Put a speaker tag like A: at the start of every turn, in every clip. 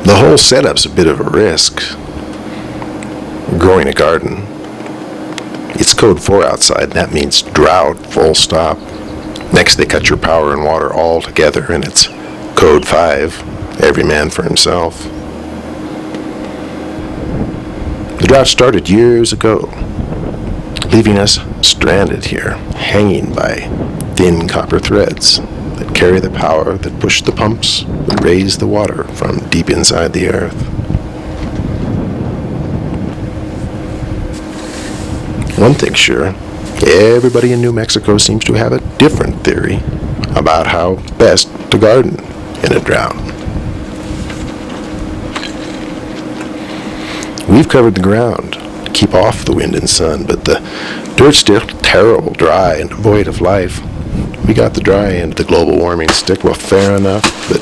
A: The whole setup's a bit of a risk. Growing a garden. It's code 4 outside, and that means drought, full stop. Next they cut your power and water all together, and it's code 5, every man for himself. The drought started years ago, leaving us stranded here, hanging by thin copper threads that carry the power that push the pumps that raise the water from deep inside the earth. One thing's sure, everybody in New Mexico seems to have a different theory about how best to garden in a drought. We've covered the ground to keep off the wind and sun, but the dirt's still terrible, dry, and devoid of life. We got the dry end of the global warming stick, well, fair enough, but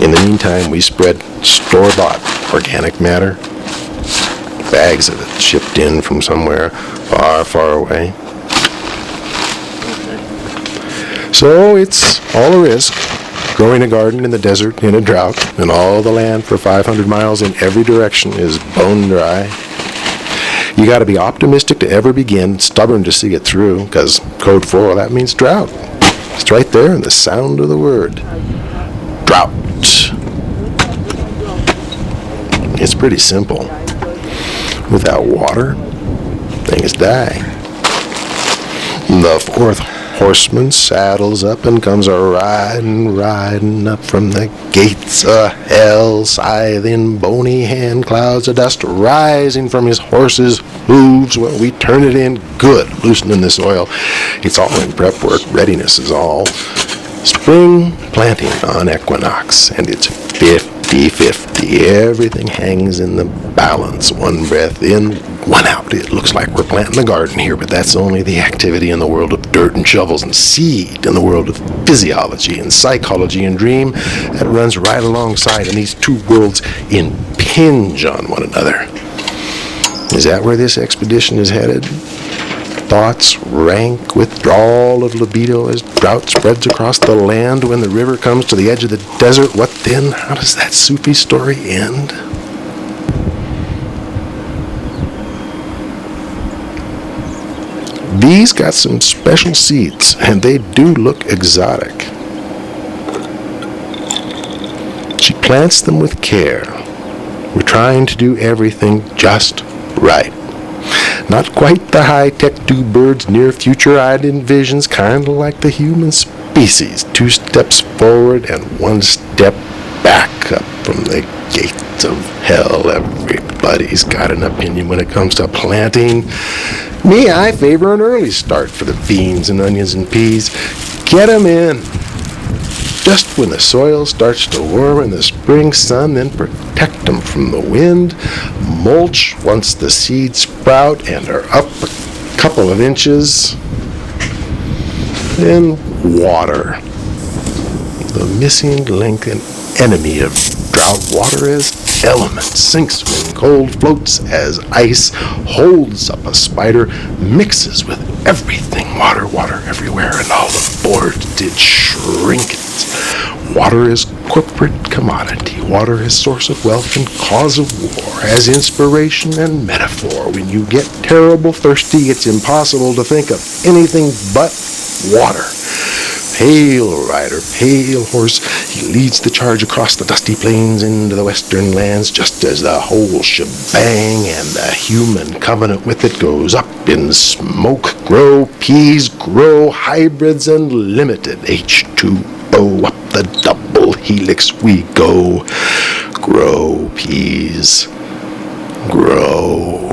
A: in the meantime, we spread store-bought organic matter, bags of it shipped in from somewhere far, far away. So it's all a risk, growing a garden in the desert in a drought, and all the land for 500 miles in every direction is bone dry. You got to be optimistic to ever begin, stubborn to see it through, because code 4, that means drought. It's right there in the sound of the word. Drought. It's pretty simple. Without water, things die. The fourth horseman saddles up and comes riding up from the gates of hell, scything bony hand clouds of dust rising from his horse's hooves. Well, we turn it in good, loosening the soil. It's all in prep work. Readiness is all. Spring planting on equinox, and it's 50-50. Everything hangs in the balance. One breath in, one out. It looks like we're planting a garden here, but that's only the activity in the world of dirt and shovels and seed, in the world of physiology and psychology and dream that runs right alongside, and these two worlds impinge on one another. Is that where this expedition is headed? Thoughts rank withdrawal of libido as drought spreads across the land. When the river comes to the edge of the desert, what then? How does that Sufi story end? These got some special seeds, and they do look exotic. She plants them with care. We're trying to do everything just right. Not quite the high-tech do birds near future-eyed envisions, kind of like the human species. 2 steps forward and 1 step back up from the gates of hell. Everybody's got an opinion when it comes to planting. Me, I favor an early start for the beans and onions and peas. Get 'em in just when the soil starts to warm in the spring sun, then protect them from the wind. Mulch once the seeds sprout and are up a couple of inches. Then water. The missing link and enemy of drought. Water as element, sinks when cold, floats as ice, holds up a spider, mixes with everything. Water, water everywhere, and all the boards did shrink it. Water is corporate commodity. Water is source of wealth and cause of war, as inspiration and metaphor. When you get terrible thirsty, it's impossible to think of anything but water. Pale rider, pale horse, he leads the charge across the dusty plains into the western lands, just as the whole shebang and the human covenant with it goes up in smoke. Grow peas, grow hybrids, and limited H2O. Up the double helix we go. Grow peas, grow.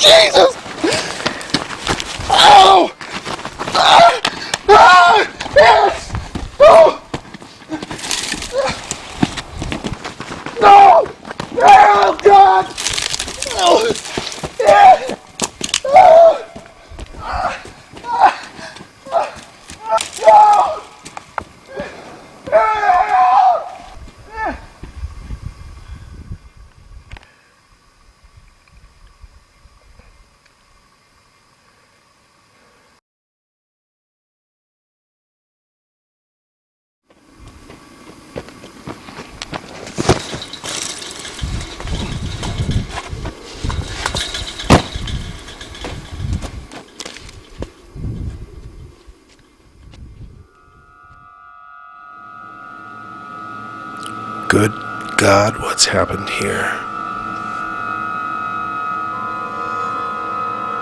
A: Jesus! Oh! Ah! Ah! Yes! Oh! No! Oh, God! Oh! Yeah! Oh! No! Good God, what's happened here?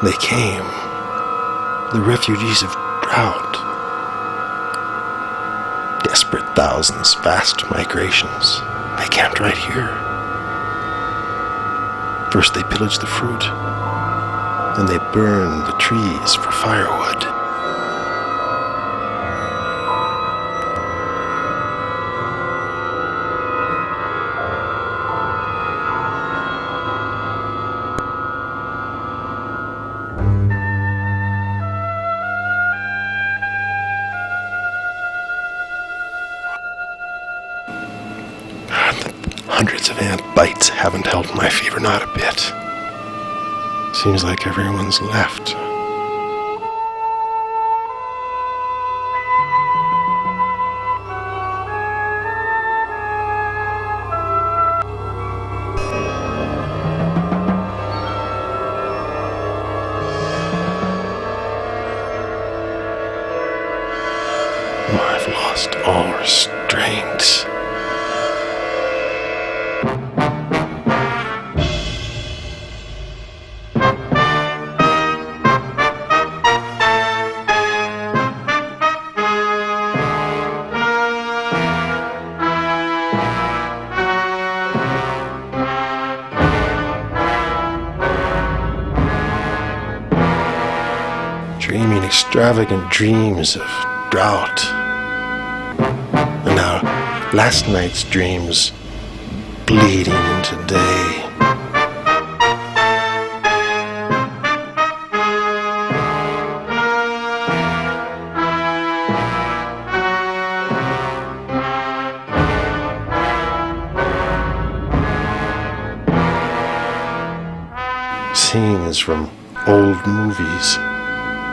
A: They came. The refugees of Drought. Desperate thousands, vast migrations. They camped right here. First they pillaged the fruit. Then they burned the trees for firewood. Hundreds of ant bites haven't helped my fever, not a bit. Seems like everyone's left. I've lost all restraint. Dreaming extravagant dreams of drought. And now last night's dreams bleeding into day. Scenes from old movies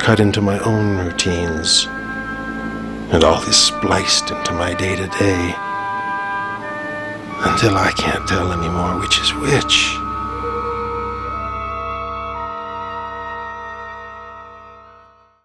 A: cut into my own routines, and all this spliced into my day-to-day, until I can't tell anymore.